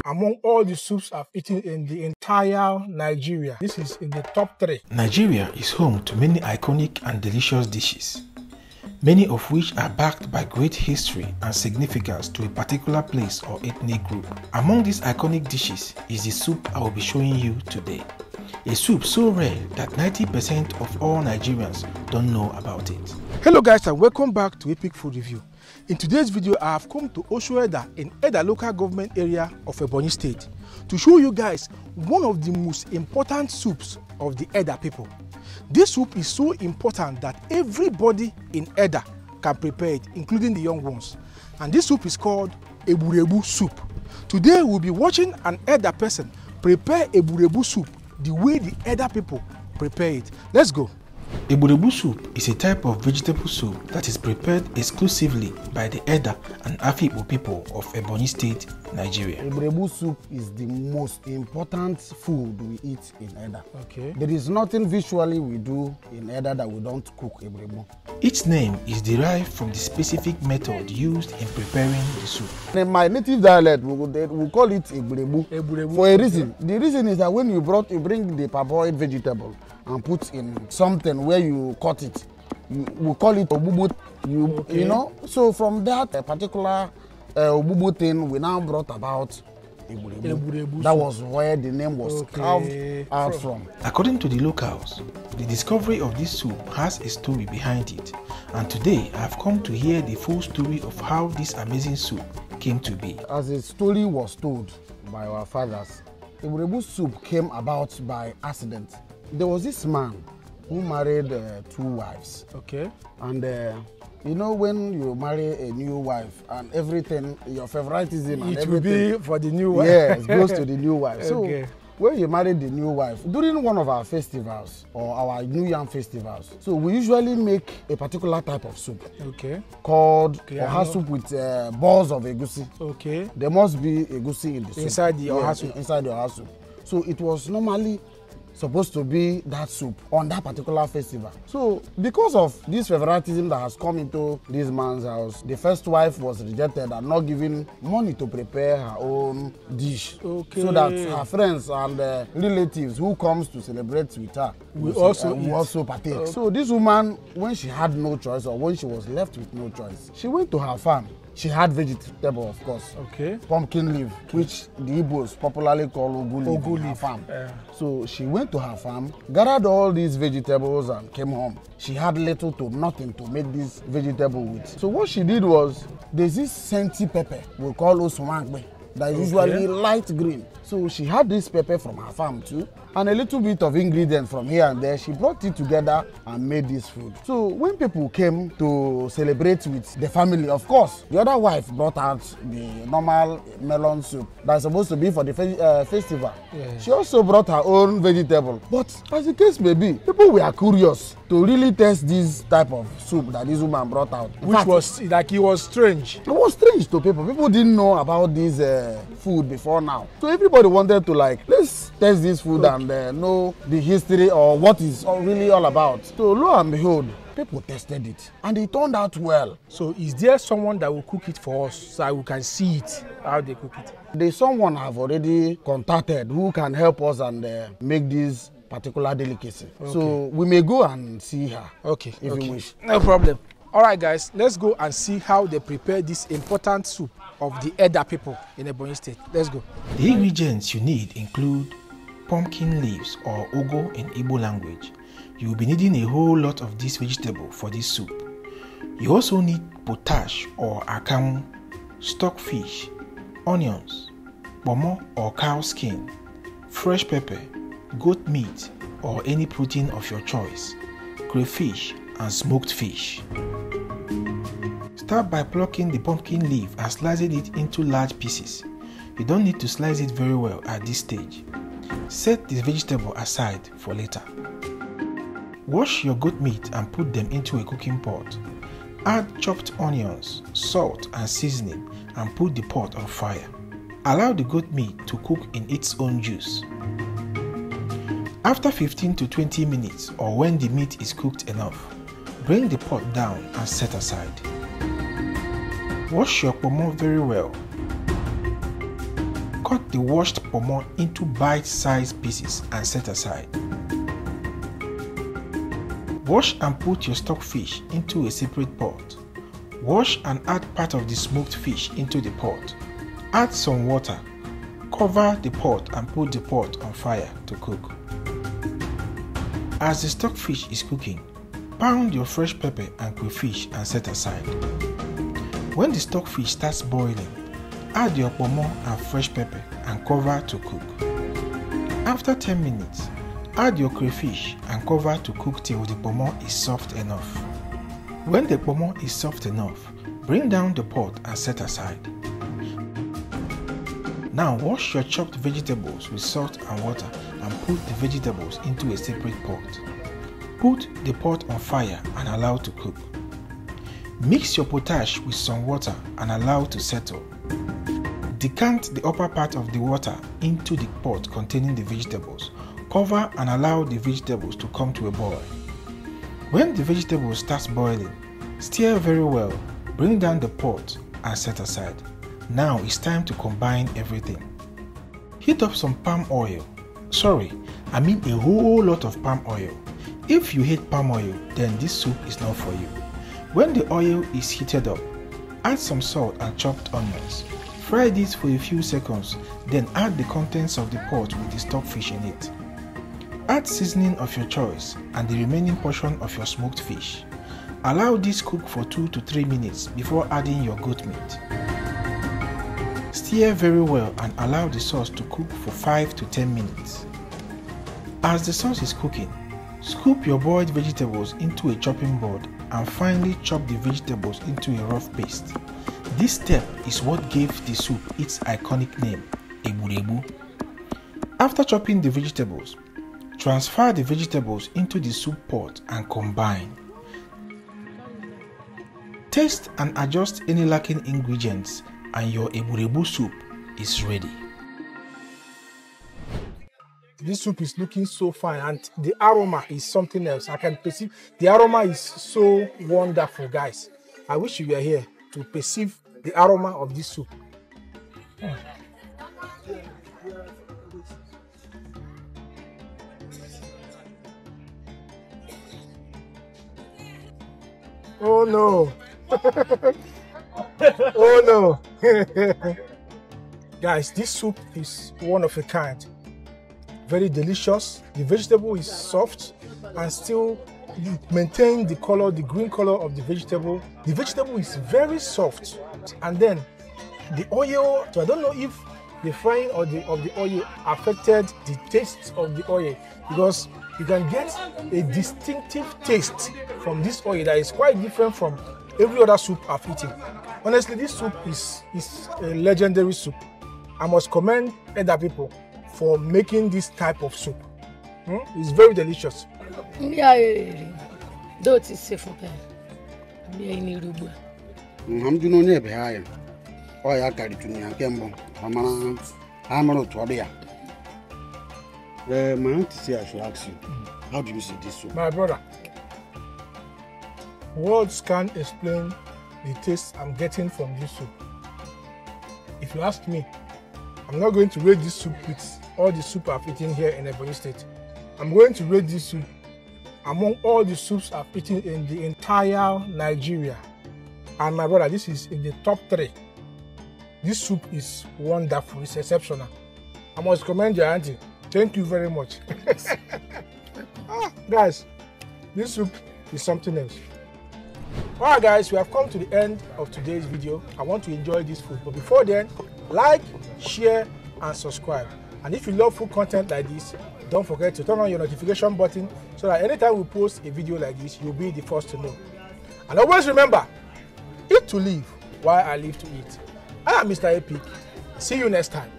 among all the soups I've eaten in the entire Nigeria. This is in the top 3. Nigeria is home to many iconic and delicious dishes, many of which are backed by great history and significance to a particular place or ethnic group. Among these iconic dishes is the soup I will be showing you today. A soup so rare that 90% of all Nigerians don't know about it. Hello guys, and welcome back to Epic Food Review. In today's video, I have come to Edda in Edda local government area of Ebonyi State to show you guys one of the most important soups of the Edda people. This soup is so important that everybody in Edda can prepare it, including the young ones. And this soup is called Egburegbu soup. Today we'll be watching an Edda person prepare Egburegbu soup the way the Edda people prepare it. Let's go. Egburegbu soup is a type of vegetable soup that is prepared exclusively by the Edda and Afikpo people of Ebonyi State, Nigeria. Egburegbu soup is the most important food we eat in Edda. Okay. There is nothing visually we do in Edda that we don't cook Egburegbu. Its name is derived from the specific method used in preparing the soup. In my native dialect, we call it Egburegbu for a reason. The reason is that when you bring the parboiled vegetable and put in something where you cut it, we call it obubu. You know, so from that particular obubu thing, we now brought about Egburegbu. That was where the name was carved out from. According to the locals, the discovery of this soup has a story behind it, and today I have come to hear the full story of how this amazing soup came to be. As the story was told by our fathers, Egburegbu soup came about by accident. There was this man who married 2 wives. Okay. And you know, when you marry a new wife and everything, your favoritism and it everything, will be for the new wife. Yes, goes to the new wife. Okay. So when you marry the new wife, during one of our festivals or our New Yam festivals, so we usually make a particular type of soup. Okay. Called oha soup with balls of egusi. Okay. There must be egusi in the soup. Inside the oha soup. Inside the oha soup. So it was normally supposed to be that soup on that particular festival. So because of this favoritism that has come into this man's house, the first wife was rejected and not given money to prepare her own dish. Okay. So that her friends and relatives who comes to celebrate with her will also partake. Okay. So this woman, when she had no choice or when she was left with no choice, she went to her farm. She had vegetable, of course. Okay. Pumpkin leaf, which the Igbos popularly call ogu leaf, farm. So she went to her farm, gathered all these vegetables and came home. She had little to nothing to make this vegetable with. So what she did was, there's this scenty pepper we call osumangbe that is usually light green. So she had this pepper from her farm too, and a little bit of ingredient from here and there. She brought it together and made this food. So when people came to celebrate with the family, of course, the other wife brought out the normal melon soup that's supposed to be for the festival. Yeah. She also brought her own vegetable. But as the case may be, people were curious to really taste this type of soup that this woman brought out. Which was like, it was strange. It was strange to people. People didn't know about this food before now. So everybody wanted to let's taste this food and know the history or what it's really all about. So lo and behold, people tested it and it turned out well. So is there someone that will cook it for us so we can see it, how they cook it? There's someone I've already contacted who can help us and make this particular delicacy. Okay. So we may go and see her. Okay. If you wish. No problem. All right, guys, let's go and see how they prepare this important soup of the Edda people in Ebonyi State. Let's go. The ingredients you need include pumpkin leaves or ugu in Igbo language. You will be needing a whole lot of this vegetable for this soup. You also need potash or akamu, stockfish, onions, pomo or cow skin, fresh pepper, goat meat or any protein of your choice, crayfish and smoked fish. Start by plucking the pumpkin leaf and slicing it into large pieces. You don't need to slice it very well at this stage. Set the vegetable aside for later. Wash your goat meat and put them into a cooking pot. Add chopped onions, salt and seasoning and put the pot on fire. Allow the goat meat to cook in its own juice. After 15 to 20 minutes or when the meat is cooked enough, bring the pot down and set aside. Wash your pomo very well. cut the washed pomo into bite-sized pieces and set aside. Wash and put your stockfish into a separate pot. Wash and add part of the smoked fish into the pot. Add some water. Cover the pot and put the pot on fire to cook. As the stockfish is cooking, pound your fresh pepper and crayfish and set aside. When the stockfish starts boiling, add your pomo and fresh pepper and cover to cook. After 10 minutes, add your crayfish and cover to cook till the pomo is soft enough. When the pomo is soft enough, bring down the pot and set aside. Now wash your chopped vegetables with salt and water and put the vegetables into a separate pot. Put the pot on fire and allow to cook. Mix your potash with some water and allow to settle. Decant the upper part of the water into the pot containing the vegetables. Cover and allow the vegetables to come to a boil. When the vegetables start boiling, stir very well, bring down the pot and set aside. Now it's time to combine everything. Heat up some palm oil. I mean a whole lot of palm oil. If you hate palm oil, then this soup is not for you. When the oil is heated up, add some salt and chopped onions. Fry this for a few seconds, then add the contents of the pot with the stockfish in it. Add seasoning of your choice and the remaining portion of your smoked fish. Allow this cook for 2 to 3 minutes before adding your goat meat. Stir very well and allow the sauce to cook for 5 to 10 minutes. As the sauce is cooking, scoop your boiled vegetables into a chopping board and finally chop the vegetables into a rough paste. This step is what gave the soup its iconic name, Egburegbu. After chopping the vegetables, transfer the vegetables into the soup pot and combine. Taste and adjust any lacking ingredients and your Egburegbu soup is ready. This soup is looking so fine and the aroma is something else. I can perceive the aroma is so wonderful, guys. I wish you were here to perceive the aroma of this soup. Oh no. Oh no. Guys, this soup is one of a kind. Very delicious. The vegetable is soft and still maintain the color, the green color of the vegetable. The vegetable is very soft, and then the oil. So I don't know if the frying of the oil affected the taste of the oil, because you can get a distinctive taste from this oil that is quite different from every other soup I've eaten. Honestly, this soup is a legendary soup. I must commend Edda People for making this type of soup. It's very delicious. Don't is safe for them. I'm doing no behind. Oh, I carry to me and Kembo. I'm not to Abia. My auntie said I should ask you, how do you see this soup? My brother, words can't explain the taste I'm getting from this soup. If you ask me, I'm not going to rate this soup with all the soup I've eaten here in Ebonyi State. I'm going to rate this soup among all the soups I've eaten in the entire Nigeria. And my brother, this is in the top 3. This soup is wonderful, it's exceptional. I must commend your auntie. Thank you very much. Guys, this soup is something else. Alright guys, we have come to the end of today's video. I want to enjoy this food, but before then, like, share and subscribe. And if you love food content like this, don't forget to turn on your notification button so that anytime we post a video like this, you'll be the first to know. And always remember, eat to live while I live to eat. I am Mr. Epic. See you next time.